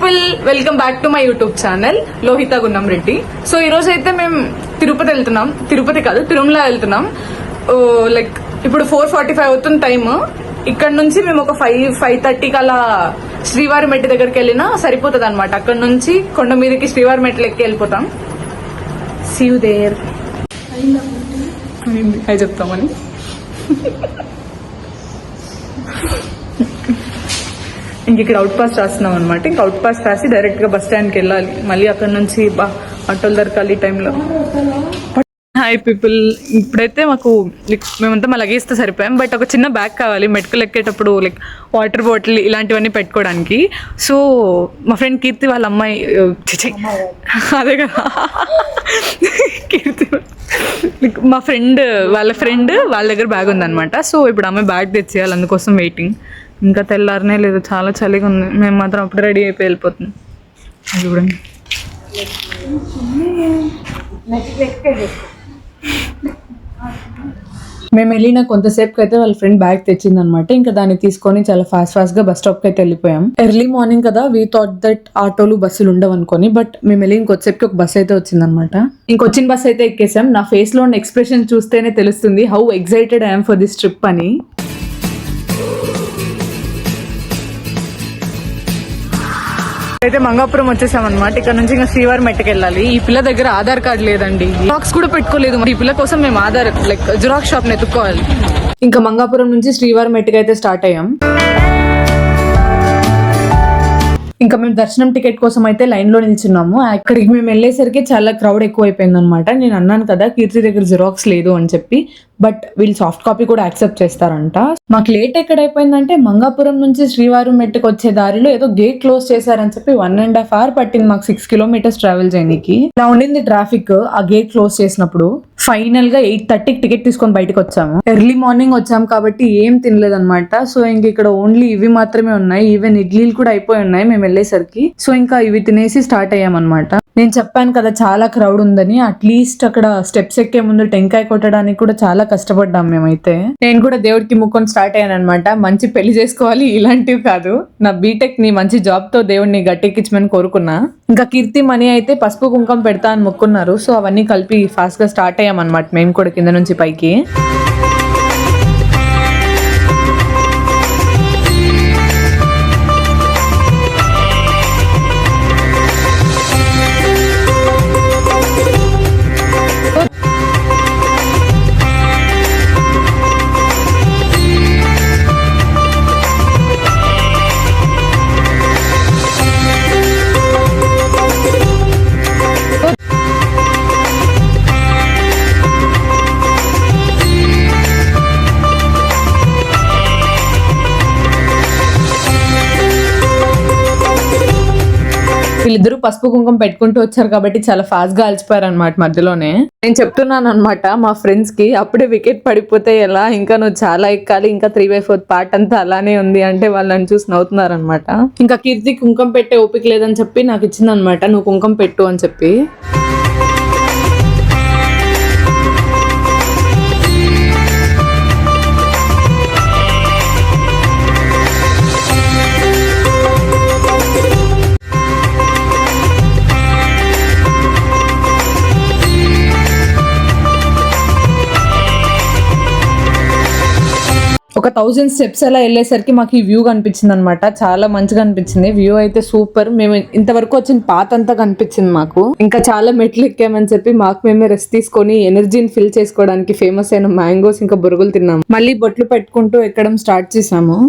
People, welcome back to my YouTube channel Lohitha Gunnam Reddy. So ఈ రోజు అయితే మేము తిరుపతి వెళ్తున్నాం. తిరుపతి కాదు, తిరుమల వెళ్తున్నాం. లైక్ ఇప్పుడు 4:45 అవుతుంది టైమ్. ఇక్కడ నుంచి మేము ఒక 5:30 అలా శ్రీవారి మెట్టి దగ్గరికి వెళ్ళినా సరిపోతుంది అనమాట. అక్కడ నుంచి కొండ మీదకి శ్రీవారి మెట్లు ఎక్కి వెళ్ళిపోతాం. See you there. అది చెప్తామని ఇంక ఇక్కడ అవుట్ పాస్ రాస్తున్నాం అనమాట. ఇంక అవుట్ పాస్ రాసి డైరెక్ట్ గా బస్ స్టాండ్కి వెళ్ళాలి. మళ్ళీ అక్కడ నుంచి ఆటోలు దొరకాలి ఈ టైంలో. హాయ్ పీపుల్, ఇప్పుడైతే మాకు మేమంతా మా లగేజ్తో సరిపోయాం. బట్ ఒక చిన్న బ్యాగ్ కావాలి మెడికల్ ఎక్కేటప్పుడు, లైక్ వాటర్ బాటిల్ ఇలాంటివన్నీ పెట్టుకోవడానికి. సో మా ఫ్రెండ్ కీర్తి వాళ్ళ అమ్మాయి, అదే కదా కీర్తి, మా ఫ్రెండ్ వాళ్ళ దగ్గర బ్యాగ్ ఉందన్నమాట. సో ఇప్పుడు అమ్మాయి బ్యాగ్ తెచ్చేయాలి, అందుకోసం వెయిటింగ్. ఇంకా తెల్లారనే లేదు, చాలా చలిగా ఉంది. మేము మాత్రం అప్పుడు రెడీ అయిపోయి వెళ్ళిపోతున్నాం. చూడండి, మేము వెళ్ళిన కొంతసేపుకి అయితే వాళ్ళ ఫ్రెండ్ బ్యాగ్ తెచ్చింది అనమాట. ఇంకా దాన్ని తీసుకొని చాలా ఫాస్ట్ గా బస్ స్టాప్ కి అయితే వెళ్ళిపోయాం. ఎర్లీ మార్నింగ్ కదా, వీ థాట్ దట్ ఆటోలు బస్సులు ఉండవు అనుకోని. బట్ మేము వెళ్ళి ఇంకొద్దిసేపుకి ఒక బస్ అయితే వచ్చిందనమాట. ఇంకొచ్చిన బస్ అయితే ఎక్కేసాం. నా ఫేస్ లో ఉన్న ఎక్స్ప్రెషన్ చూస్తేనే తెలుస్తుంది how excited I'm for this trip అని. అయితే మంగాపురం వచ్చేసాం అనమాట. ఇక్కడ నుంచి ఇంకా శ్రీవారి మెట్టుకు వెళ్ళాలి. ఈ పిల్ల దగ్గర ఆధార్ కార్డు లేదండి, జిరాక్స్ కూడా పెట్టుకోలేదు. మరి ఈ పిల్ల కోసం మేము ఆధార్ జిరాక్స్ షాప్ ని ఎత్తుక్కోవాలి. ఇంకా మంగాపురం నుంచి శ్రీవారి మెట్టుకు అయితే స్టార్ట్ అయ్యాం. ఇంకా మేము దర్శనం టికెట్ కోసం అయితే లైన్ లో నిల్చున్నాము. అక్కడికి మేము వెళ్ళేసరికి చాలా క్రౌడ్ ఎక్కువ అయిపోయింది అనమాట. నేను అన్నాను కదా కీర్తి దగ్గర జిరాక్స్ లేదు అని చెప్పి, బట్ వీళ్ళు సాఫ్ట్ కాపీ కూడా యాక్సెప్ట్ చేస్తారంట. మాకు లేట్ ఎక్కడ అయిపోయిందంటే, మంగాపురం నుంచి శ్రీవారి మెట్టుకు వచ్చే దారిలో ఏదో గేట్ క్లోజ్ చేశారని చెప్పి 1.5 hours పట్టింది మాకు 6 kilometers ట్రావెల్ చేయడానికి. ఇలా ఉండింది ట్రాఫిక్ ఆ గేట్ క్లోజ్ చేసినప్పుడు. ఫైనల్ గా 8:30కి టికెట్ తీసుకొని బయటకు వచ్చాము. ఎర్లీ మార్నింగ్ వచ్చాము కాబట్టి ఏం తినలేదన్నమాట. సో ఇంక ఇక్కడ ఓన్లీ ఇవి మాత్రమే ఉన్నాయి. ఈవెన్ ఇడ్లీలు కూడా అయిపోయి ఉన్నాయి మేము వెళ్ళేసరికి. సో ఇంకా ఇవి తినేసి స్టార్ట్ అయ్యామన్నమాట. నేను చెప్పాను కదా చాలా క్రౌడ్ ఉందని. అట్లీస్ట్ అక్కడ స్టెప్స్ ఎక్కే ముందు టెంకాయ కొట్టడానికి కూడా చాలా కష్టపడ్డాం మేమైతే. నేను కూడా దేవుడికి ముక్కొని స్టార్ట్ అయ్యాను అనమాట. మంచి పెళ్లి చేసుకోవాలి, ఇలాంటివి కాదు. నా బీటెక్ ని మంచి జాబ్ తో దేవుడిని గట్టెక్కించమని కోరుకున్నా. ఇంకా కీర్తి మనీ అయితే పసుపు కుంకం పెడతా అని మొక్కున్నారు. సో అవన్నీ కలిపి ఫాస్ట్ గా స్టార్ట్ అయ్యాం అనమాట మేము కూడా కింద నుంచి పైకి. వీళ్ళిద్దరూ పసుపు కుంకుమ పెట్టుకుంటూ వచ్చారు కాబట్టి చాలా ఫాస్ట్ గా అలసిపోయారు అనమాట మధ్యలోనే. నేను చెప్తున్నాను అనమాట మా ఫ్రెండ్స్ కి, అప్పుడే వికెట్ పడిపోతే ఎలా, ఇంకా నువ్వు చాలా ఎక్కాలి, ఇంకా 3/4 part అంతా అలానే ఉంది అంటే వాళ్ళు నన్ను చూసి నవ్వుతున్నారు అనమాట. ఇంకా కీర్తి కుంకుమ పెట్టే ఓపిక లేదని చెప్పి నాకు ఇచ్చింది అనమాట, నువ్వు కుంకుమ పెట్టు అని చెప్పి. ఒక 1000 steps అలా వెళ్ళేసరికి మాకు ఈ వ్యూ కనిపించింది అనమాట. చాలా మంచిగా అనిపించింది వ్యూ అయితే, సూపర్. మేము ఇంతవరకు వచ్చిన పాత అంతా కనిపించింది మాకు. ఇంకా చాలా మెట్లు ఎక్కామని చెప్పి మాకు మేమే రెస్ట్ తీసుకొని ఎనర్జీని ఫిల్ చేసుకోవడానికి ఫేమస్ అయిన మ్యాంగోస్ ఇంకా బొరుగులు తిన్నాము. మళ్ళీ బొట్లు పెట్టుకుంటూ ఎక్కడం స్టార్ట్ చేసాము.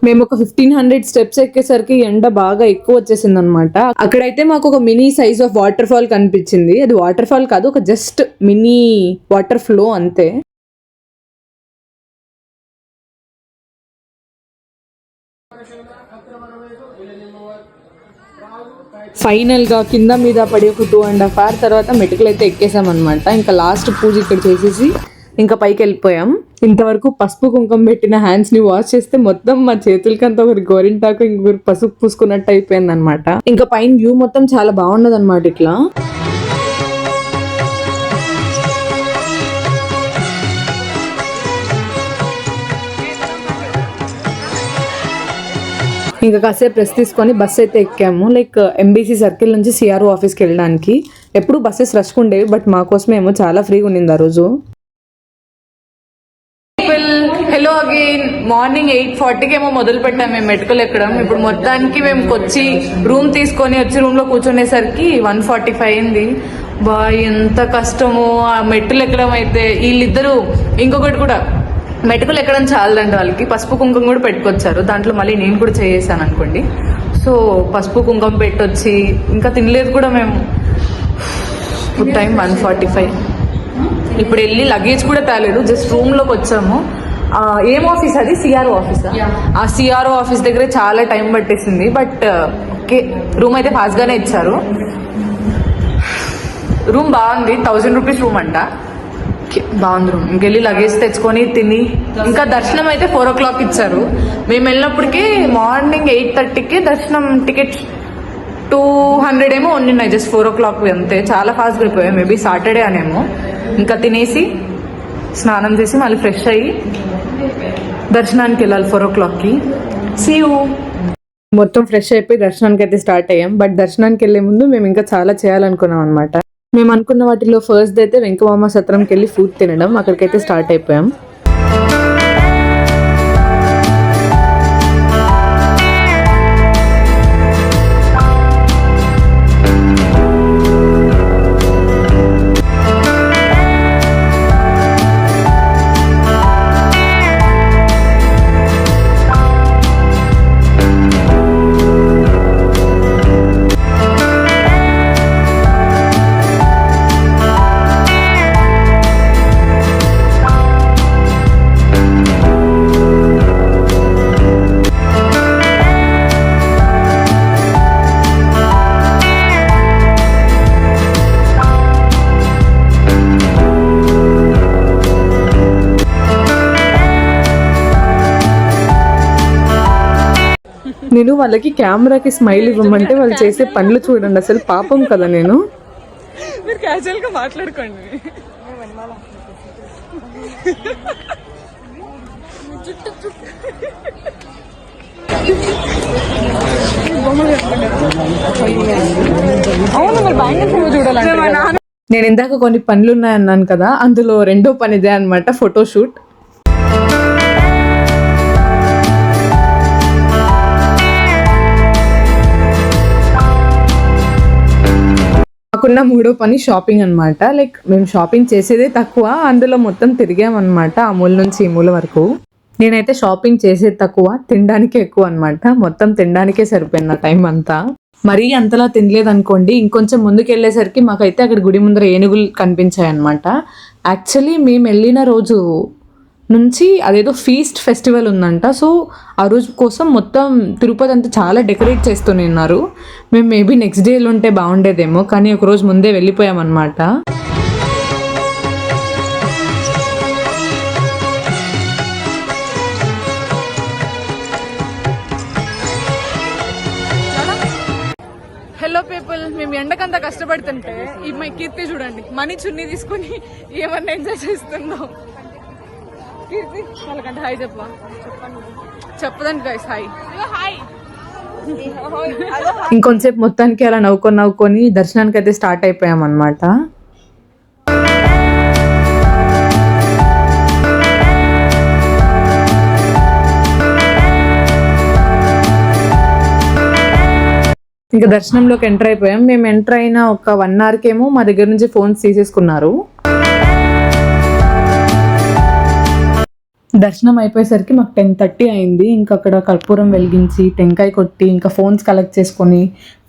మేము ఒక 1500 steps ఎక్కేసరికి ఎండ బాగా ఎక్కువ వచ్చేసింది అనమాట. అక్కడైతే మాకు ఒక mini size of water fall కనిపించింది. అది వాటర్ ఫాల్ కాదు, ఒక జస్ట్ మినీ వాటర్ ఫ్లో అంతే. ఫైనల్ గా కింద మీద పడి ఒక 2.5 hours తర్వాత మెటికల్ అయితే ఎక్కేసాం అనమాట. ఇంకా లాస్ట్ పూజ ఇక్కడ చేసేసి ఇంకా పైకి వెళ్ళిపోయాం. ఇంతవరకు పసుపు కుంకుమ పెట్టిన హ్యాండ్స్ ని వాష్ చేస్తే మొత్తం మా చేతులకంతా ఒకరి గోరింటాకు ఇంకొకరు పసుపు పూసుకున్నట్టు అయిపోయింది అనమాట. ఇంకా పైన వ్యూ మొత్తం చాలా బాగున్నది అనమాట. ఇట్లా ఇంకా కాసేపు రెస్ట్ తీసుకొని బస్ అయితే ఎక్కాము. లైక్ ఎంబీసీ సర్కిల్ నుంచి సిఆర్ఓ ఆఫీస్కి వెళ్ళడానికి. ఎప్పుడు బస్సెస్ రష్ ఉండేవి, బట్ మా కోసమే ఏమో చాలా ఫ్రీగా ఉండింది ఆ రోజు. Hello again. మార్నింగ్ 8:40కి ఏమో మొదలు పెట్టాం మేము మెటుకలు ఎక్కడం. ఇప్పుడు మొత్తానికి మేము వచ్చి రూమ్ తీసుకొని వచ్చి రూమ్ లో కూర్చునేసరికి 1:45 అయింది. బా ఎంత కష్టమో ఆ మెట్టులు ఎక్కడం అయితే. వీళ్ళిద్దరూ ఇంకొకటి కూడా మెటుకులు ఎక్కడం చాలదండి వాళ్ళకి, పసుపు కుంకుమ కూడా పెట్టుకొచ్చారు. దాంట్లో మళ్ళీ నేను కూడా చేసాను అనుకోండి. సో పసుపు కుంకుమ పెట్టొచ్చి ఇంకా తినలేదు కూడా మేము. Food time 1:45. ఇప్పుడు వెళ్ళి లగేజ్ కూడా తేలేదు, జస్ట్ రూమ్లోకి వచ్చాము. ఏం ఆఫీస్ అది? CRO office. ఆ సిఆర్ఓ ఆఫీస్ దగ్గర చాలా టైం పట్టేసింది, బట్ ఓకే రూమ్ అయితే ఫాస్ట్గానే ఇచ్చారు. రూమ్ బాగుంది, 1000 రూపీస్ రూమ్ అంట. బాగుంది రూమ్. ఇంకెళ్ళి లగేజ్ తెచ్చుకొని తిని ఇంకా దర్శనం అయితే 4 o'clock ఇచ్చారు. మేము వెళ్ళినప్పటికీ మార్నింగ్ 8:30కి దర్శనం టికెట్ 200 ఏమో ఉన్నాయి, జస్ట్ 4 o'clock అంతే. చాలా ఫాస్ట్గా అయిపోయాయి. మేబీ సాటర్డే అనేమో. ఇంకా తినేసి స్నానం చేసి మళ్ళీ ఫ్రెష్ అయ్యి దర్శనానికి వెళ్ళాలి 4 o'clockకి. See you. మొత్తం ఫ్రెష్ అయిపోయి దర్శనానికి అయితే స్టార్ట్ అయ్యాం. బట్ దర్శనానికి వెళ్ళే ముందు మేము ఇంకా చాలా చేయాలనుకున్నాం అనమాట. మేము అనుకున్న వాటిలో ఫస్ట్ అయితే వెంకమామ సత్రంకి వెళ్ళి ఫుడ్ తినడం. అక్కడికైతే స్టార్ట్ అయిపోయాం. నేను వాళ్ళకి కెమెరాకి స్మైల్ ఇవ్వమంటే వాళ్ళు చేసే పనులు చూడండి, అసలు పాపం కదా. నేను మీరు క్యాజువల్ గా మాట్లాడుకోండి. నేను ఇందాక కొన్ని పనులు ఉన్నాయన్నాను కదా, అందులో రెండో పని ఇదే అనమాట, ఫోటోషూట్. మాకున్న మూడో పని షాపింగ్ అనమాట. లైక్ మేము షాపింగ్ చేసేదే తక్కువ, అందులో మొత్తం తిరిగామన్నమాట ఆ మూల నుంచి ఈ మూల వరకు. నేనైతే షాపింగ్ చేసేది తక్కువ, తినడానికే ఎక్కువ అనమాట. మొత్తం తినడానికే సరిపోయింది నా టైం అంతా. మరీ అంతలా తినలేదు అనుకోండి. ఇంకొంచెం ముందుకు వెళ్ళేసరికి మాకైతే అక్కడ గుడి ముందర ఏనుగులు కనిపించాయి అనమాట. యాక్చువల్లీ మేము వెళ్ళిన రోజు నుంచి అదేదో ఫీస్ట్ ఫెస్టివల్ ఉందంట. సో ఆ రోజు కోసం మొత్తం తిరుపతి అంతా చాలా డెకరేట్ చేస్తూనే ఉన్నారు. మేము మేబీ నెక్స్ట్ డేలో ఉంటే బాగుండేదేమో, కానీ ఒక రోజు ముందే వెళ్ళిపోయామన్నమాట. హలో పీపుల్, మేము ఎండకంతా కష్టపడుతుంటే ఈ మా కీర్తి చూడండి, మనీ చున్నీ తీసుకుని ఏమన్నా ఎంజాయ్ చేస్తున్నాం. కీర్తి వాళ్ళకంటే హాయ్ చెప్పా. చెప్పదండి గైస్ హాయ్. ఇంకొంచెంసేపు మొత్తానికి అలా నవ్వుకొని దర్శనానికి అయితే స్టార్ట్ అయిపోయాం అనమాట. ఇంకా దర్శనంలోకి ఎంటర్ అయిపోయాం. మేము ఎంటర్ అయిన ఒక 1 hourకి ఏమో మా దగ్గర నుంచి ఫోన్స్ తీసేసుకున్నారు. దర్శనం అయిపోయేసరికి మాకు 10:30 అయింది. ఇంకా అక్కడ కర్పూరం వెలిగించి టెంకాయ కొట్టి ఇంకా ఫోన్స్ కలెక్ట్ చేసుకొని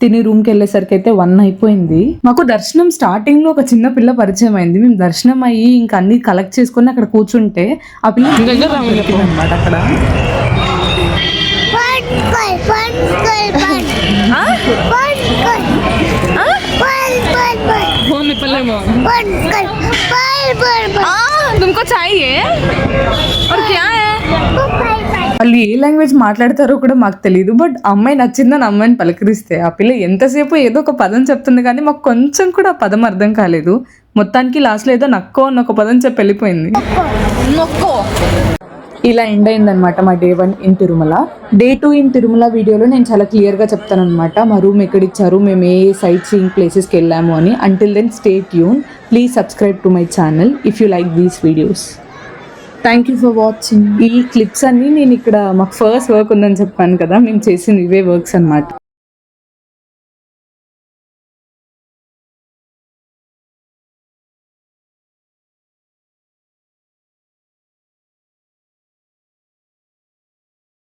తిని రూమ్కి వెళ్ళేసరికి అయితే 1 అయిపోయింది. మాకు దర్శనం స్టార్టింగ్ లో ఒక చిన్న పిల్ల పరిచయం అయింది. మేము దర్శనం అయ్యి ఇంకా అన్ని కలెక్ట్ చేసుకొని అక్కడ కూర్చుంటే ఆ పిల్ల అనమాట. అక్కడ చెప్పలేము तुमको चाहिए और क्या है వాళ్ళు ఏ లాంగ్వేజ్ మాట్లాడతారో కూడా మాకు తెలియదు. బట్ అమ్మాయి నచ్చిందని అమ్మాయిని పలకరిస్తే ఆ పిల్ల ఎంతసేపు ఏదో ఒక పదం చెప్తుంది కానీ మాకు కొంచెం కూడా ఆ పదం అర్థం కాలేదు. మొత్తానికి లాస్ట్లో ఏదో నక్కో అన్న ఒక పదం చెప్పి వెళ్ళిపోయింది. నొక్కో ఇలా ఎండ్ అయిందనమాట మా day 1 in Tirumala. Day 2 in Tirumala వీడియోలో నేను చాలా క్లియర్గా చెప్తానమాట మా రూమ్ ఎక్కడిచ్చారు, మేము ఏ సైట్ సీయింగ్ ప్లేసెస్కి వెళ్ళాము అని. Until then stay tune. Please subscribe to my channel if you like these videos. Thank you for watching. ఈ క్లిప్స్ అన్నీ నేను ఇక్కడ మాకు ఫస్ట్ వర్క్ ఉందని చెప్పాను కదా, మేము చేసిన ఇవే వర్క్స్ అనమాట.